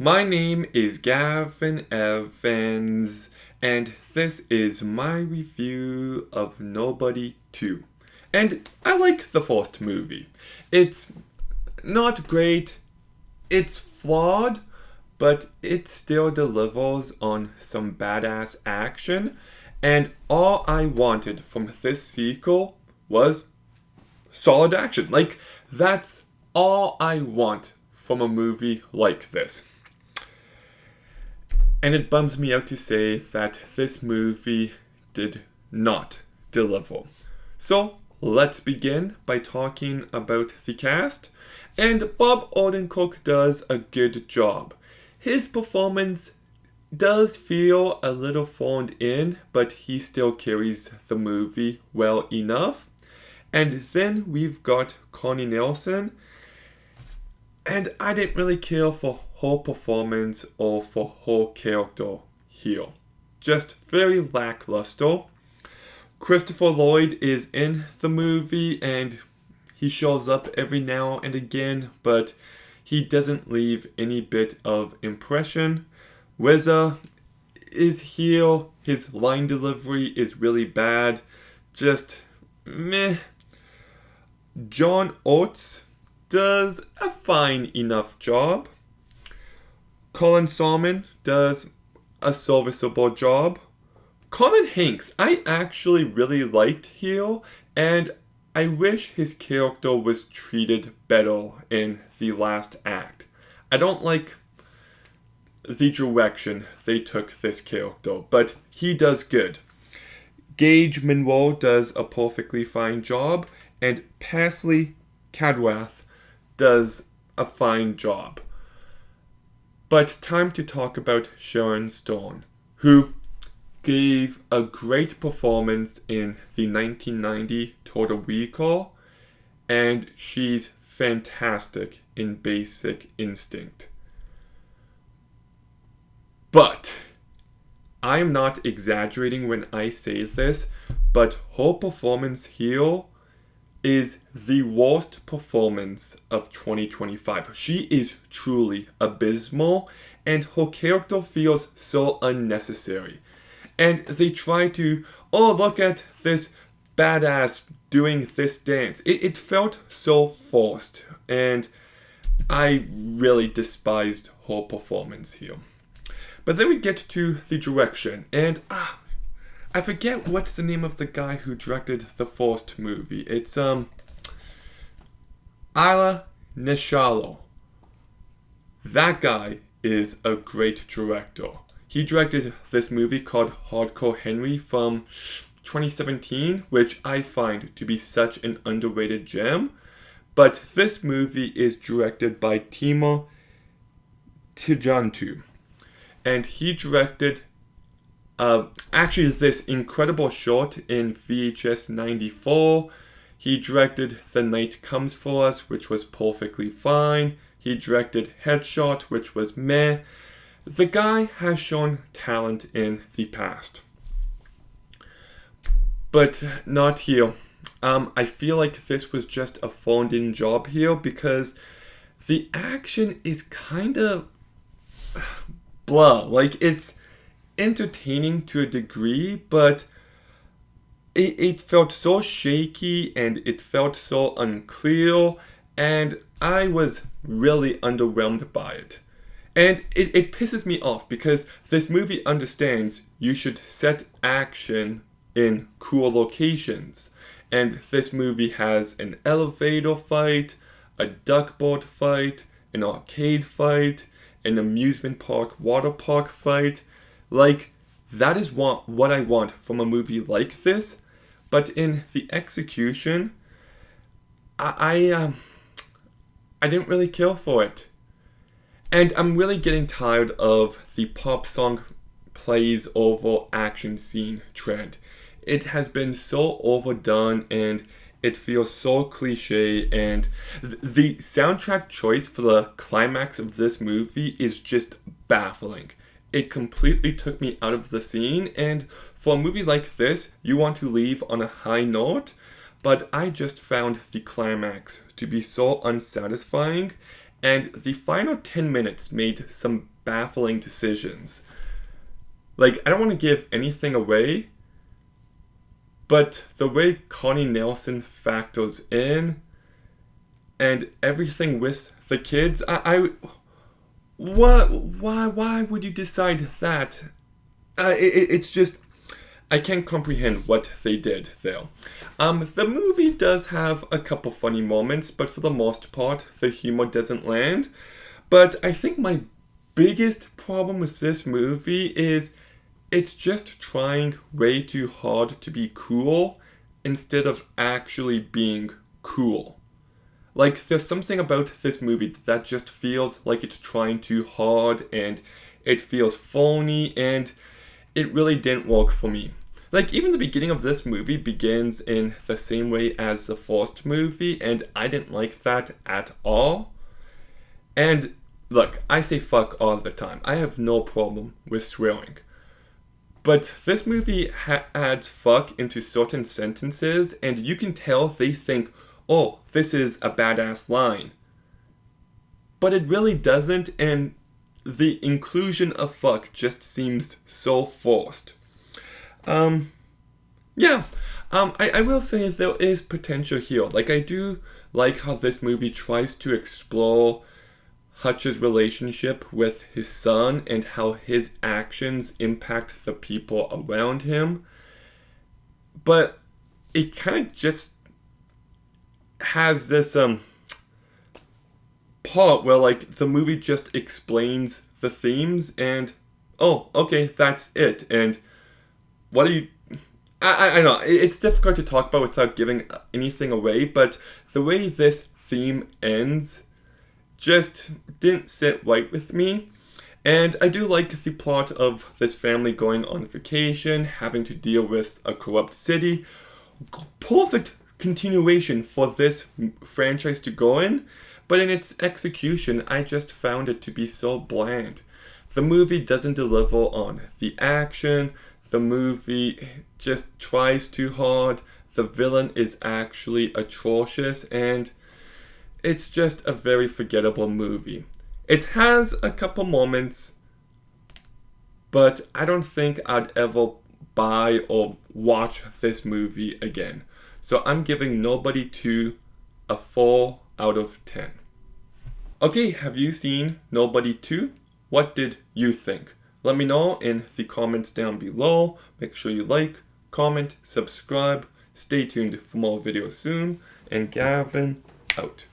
My name is Gavin Evans, and this is my review of Nobody 2. And I like the first movie. It's not great, it's flawed, but it still delivers on some badass action. And all I wanted from this sequel was solid action. That's all I want from a movie like this. And it bums me out to say that this movie did not deliver. So let's begin by talking about the cast. And Bob Odenkirk does a good job. His performance does feel a little phoned in, but he still carries the movie well enough. And then we've got Connie Nielsen, and I didn't really care for her performance or for her character here. Just very lackluster. Christopher Lloyd is in the movie and he shows up every now and again, but he doesn't leave any bit of impression. RZA is here. His line delivery is really bad. Just meh. John Oates does a fine enough job. Colin Salmon does a serviceable job. Colin Hanks, I actually really liked here, and I wish his character was treated better in the last act. I don't like the direction they took this character, but he does good. Gage Monroe does a perfectly fine job, and Pasley Cadwath does a fine job. But time to talk about Sharon Stone, who gave a great performance in the 1990 Total Recall, and she's fantastic in Basic Instinct. But I am not exaggerating when I say this, but her performance here is the worst performance of 2025. She is truly abysmal, and her character feels so unnecessary. And they try to, oh, look at this badass doing this dance. It felt so forced, and I really despised her performance here. But then we get to the direction, and I forget what's the name of the guy who directed the first movie. It's Ila Nishalo. That guy is a great director. He directed this movie called Hardcore Henry from 2017, which I find to be such an underrated gem. But this movie is directed by Timo Tijantu. And he directed actually this incredible short in VHS 94. He directed The Night Comes For Us, which was perfectly fine. He directed Headshot, which was meh. The guy has shown talent in the past. But not here. I feel like this was just a phoned-in job here because the action is kind of blah. Like, it's entertaining to a degree, but it felt so shaky and it felt so unclear, and I was really underwhelmed by it. And it pisses me off because this movie understands you should set action in cool locations. And this movie has an elevator fight, a duckboard fight, an arcade fight, an amusement park, water park fight. Like, that is what I want from a movie like this. But in the execution, I didn't really care for it. And I'm really getting tired of the pop song plays over action scene trend. It has been so overdone and it feels so cliche, and the soundtrack choice for the climax of this movie is just baffling. It completely took me out of the scene, and for a movie like this, you want to leave on a high note, but I just found the climax to be so unsatisfying, and the final 10 minutes made some baffling decisions. Like, I don't want to give anything away, but the way Connie Nielsen factors in and everything with the kids, why would you decide that? It's just, I can't comprehend what they did there. The movie does have a couple funny moments, but for the most part, the humor doesn't land. But I think my biggest problem with this movie is it's just trying way too hard to be cool instead of actually being cool. Like, there's something about this movie that just feels like it's trying too hard and it feels phony, and it really didn't work for me. Like, even the beginning of this movie begins in the same way as the first movie, and I didn't like that at all. And look, I say fuck all the time. I have no problem with swearing. But this movie adds fuck into certain sentences, and you can tell they think, oh, this is a badass line. But it really doesn't, and the inclusion of fuck just seems so forced. I will say there is potential here. Like, I do like how this movie tries to explore Hutch's relationship with his son and how his actions impact the people around him. But it kind of just has this part where, like, the movie just explains the themes and, oh, okay, that's it. And what do you... I know, it's difficult to talk about without giving anything away, but the way this theme ends just didn't sit right with me. And I do like the plot of this family going on vacation, having to deal with a corrupt city. Perfect continuation for this franchise to go in, but in its execution, I just found it to be so bland. The movie doesn't deliver on the action. The movie just tries too hard. The villain is actually atrocious, and it's just a very forgettable movie. It has a couple moments, but I don't think I'd ever buy or watch this movie again. So I'm giving Nobody 2 a 4 out of 10. Okay, have you seen Nobody 2? What did you think? Let me know in the comments down below. Make sure you like, comment, subscribe. Stay tuned for more videos soon. And Gavin, out.